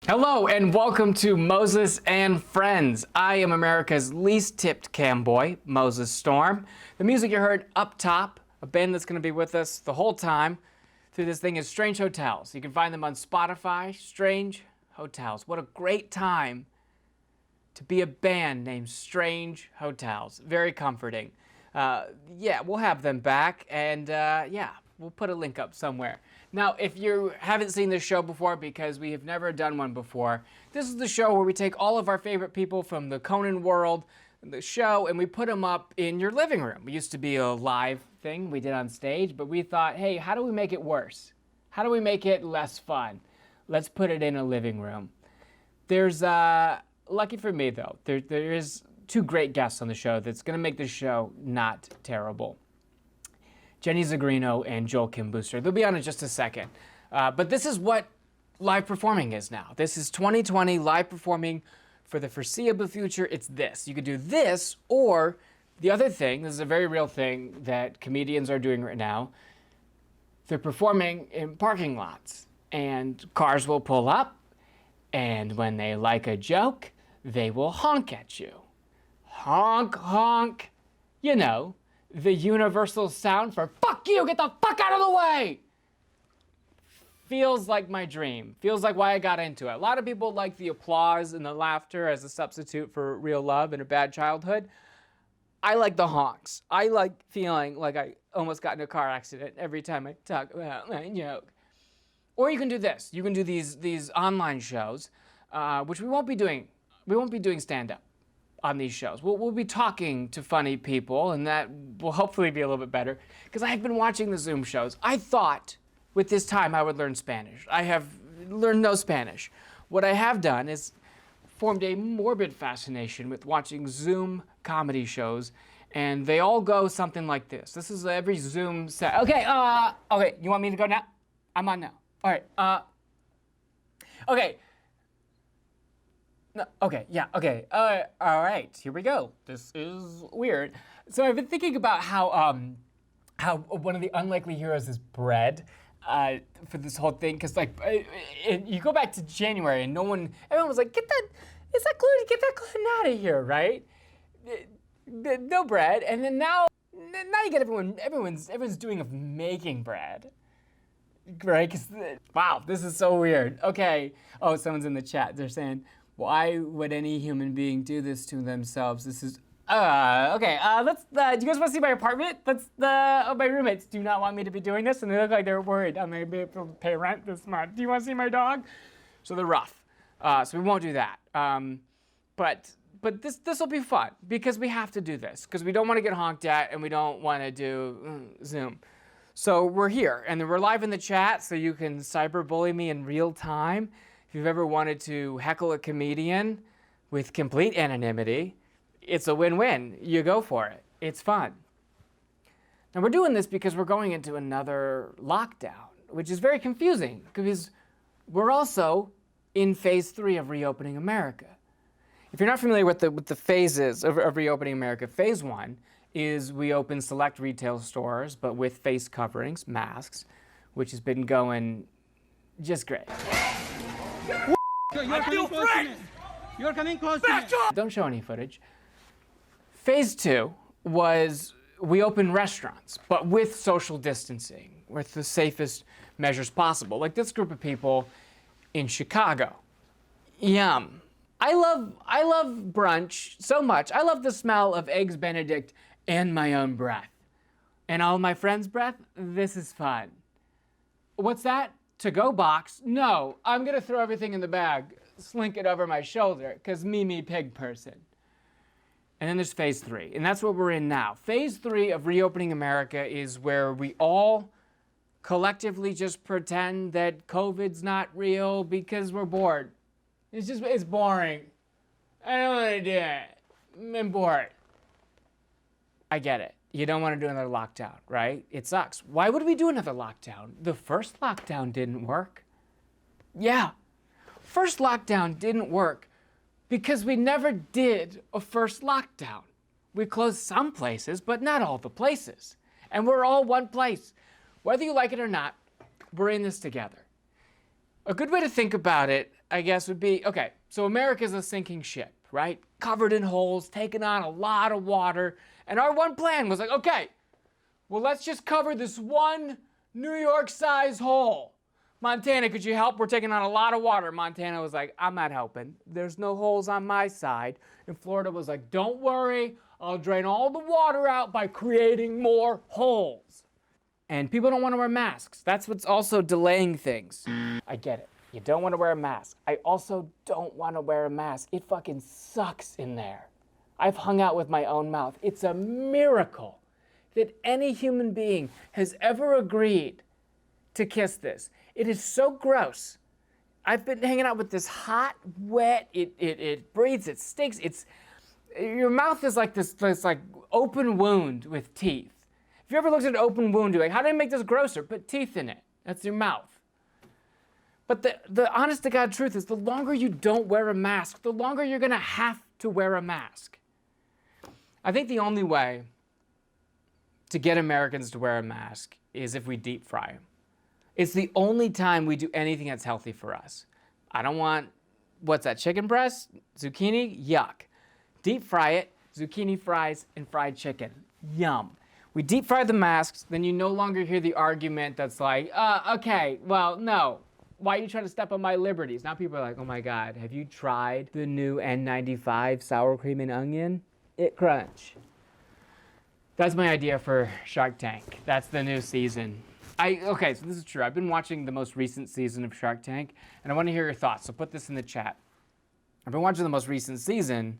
Hello and welcome to Moses and Friends. I am America's least tipped cam boy, Moses Storm. The music you heard up top, a band that's going to be with us the whole time through this thing, is Strange Hotels. You can find them on Spotify. Strange Hotels. What a great time to be a band named Strange Hotels. Very comforting. We'll have them back, and we'll put a link up somewhere. Now, if you haven't seen this show before, because we have never done one before, this is the show where we take all of our favorite people from the Conan world, the show, and we put them up in your living room. It used to be a live thing we did on stage, but we thought, hey, how do we make it worse? How do we make it less fun? Let's put it in a living room. There's, lucky for me though, there is two great guests on the show that's gonna make the show not terrible. Jenny Zagrino and Joel Kim Booster. They'll be on in just a second. But this is what live performing is now. This is 2020 live performing for the foreseeable future. It's this. You could do this, or the other thing, this is a very real thing that comedians are doing right now. They're performing in parking lots, and cars will pull up, and when they like a joke, they will honk at you. Honk, honk. You know, the universal sound for fuck you, get the fuck out of the way. Feels like my dream. Feels like why I got into it. A lot of people like the applause and the laughter as a substitute for real love in a bad childhood. I like the honks. I like feeling like I almost got in a car accident every time I talk about my joke. Or you can do this. You can do these online shows, which we won't be doing. We won't be doing stand-up on these shows. We'll be talking to funny people, and that will hopefully be a little bit better, because I have been watching the Zoom shows. I thought with this time I would learn Spanish. I have learned no Spanish. What I have done is formed a morbid fascination with watching Zoom comedy shows, and they all go something like this. This is every Zoom set. Okay, you want me to go now? I'm on now. All right, okay. No, okay, yeah, okay. All right, here we go. This is weird. So I've been thinking about how one of the unlikely heroes is bread for this whole thing, because you go back to January and everyone was like, get that gluten out of here, right? No bread, and then now you get everyone's doing of making bread. Right? Wow, this is so weird. Okay. Oh, someone's in the chat. They're saying, why would any human being do this to themselves? This is, okay, do you guys want to see my apartment? My roommates do not want me to be doing this, and they look like they're worried I'm gonna be able to pay rent this month. Do you want to see my dog? So they're rough. So we won't do that. But this will be fun, because we have to do this, because we don't want to get honked at, and we don't want to do Zoom. So we're here, and then we're live in the chat, so you can cyberbully me in real time. If you've ever wanted to heckle a comedian with complete anonymity, it's a win-win. You go for it. It's fun. Now we're doing this because we're going into another lockdown, which is very confusing, because we're also in phase 3 of reopening America. If you're not familiar with the phases of reopening America, phase 1 is we open select retail stores, but with face coverings, masks, which has been going just great. You're coming close to me. Don't show any footage. Phase 2 was we opened restaurants, but with social distancing, with the safest measures possible. Like this group of people in Chicago. Yum. I love brunch so much. I love the smell of Eggs Benedict and my own breath. And all my friends' breath. This is fun. What's that? To-go box? No, I'm gonna throw everything in the bag, slink it over my shoulder, because me pig person. And then there's phase 3, and that's what we're in now. Phase 3 of reopening America is where we all collectively just pretend that COVID's not real because we're bored. It's boring. I don't want to do it. I'm bored. I get it. You don't want to do another lockdown, right? It sucks. Why would we do another lockdown? The first lockdown didn't work. Yeah, first lockdown didn't work because we never did a first lockdown. We closed some places, but not all the places. And we're all one place. Whether you like it or not, we're in this together. A good way to think about it I guess, would be, okay, so America's a sinking ship, right? Covered in holes, taking on a lot of water. And our one plan was like, okay, well, let's just cover this one New York-sized hole. Montana, could you help? We're taking on a lot of water. Montana was like, I'm not helping. There's no holes on my side. And Florida was like, don't worry, I'll drain all the water out by creating more holes. And people don't want to wear masks. That's what's also delaying things. I get it. You don't want to wear a mask. I also don't want to wear a mask. It fucking sucks in there. I've hung out with my own mouth. It's a miracle that any human being has ever agreed to kiss this. It is so gross. I've been hanging out with this hot, wet, it breathes, it stinks. Your mouth is like this like open wound with teeth. If you ever looked at an open wound, you're like, how do I make this grosser? Put teeth in it. That's your mouth. But the honest to God truth is the longer you don't wear a mask, the longer you're gonna have to wear a mask. I think the only way to get Americans to wear a mask is if we deep fry them. It's the only time we do anything that's healthy for us. I don't want, what's that, chicken breast? Zucchini? Yuck. Deep fry it, zucchini fries, and fried chicken. Yum. We deep fry the masks, then you no longer hear the argument that's like, okay, well, no. Why are you trying to step on my liberties? Now people are like, oh my God, have you tried the new N95 sour cream and onion? It crunch. That's my idea for Shark Tank. That's the new season. Okay, so this is true. I've been watching the most recent season of Shark Tank, and I want to hear your thoughts, so put this in the chat. I've been watching the most recent season,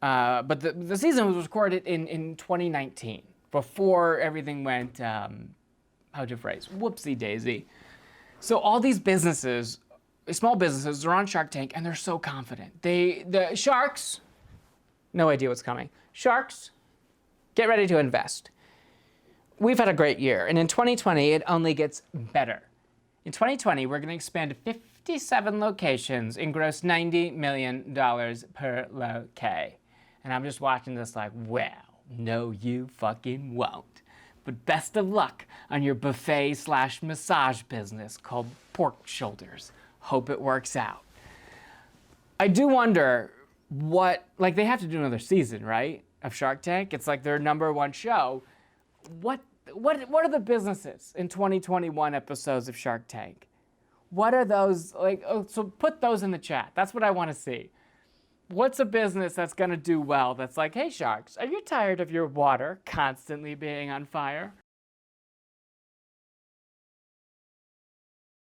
but the season was recorded in 2019, before everything went, how'd you phrase, whoopsie daisy. So all these businesses, small businesses, are on Shark Tank, and they're so confident. The sharks, no idea what's coming. Sharks, get ready to invest. We've had a great year, and in 2020, it only gets better. In 2020, we're going to expand to 57 locations and gross $90 million per location. And I'm just watching this like, well, no, you fucking won't. But best of luck on your buffet/massage business called Pork Shoulders. Hope it works out. I do wonder like they have to do another season, right, of Shark Tank? It's like their #1 show. What are the businesses in 2021 episodes of Shark Tank? What are those like? Oh, so put those in the chat. That's what I want to see. What's a business that's gonna do well? That's like, hey sharks, are you tired of your water constantly being on fire?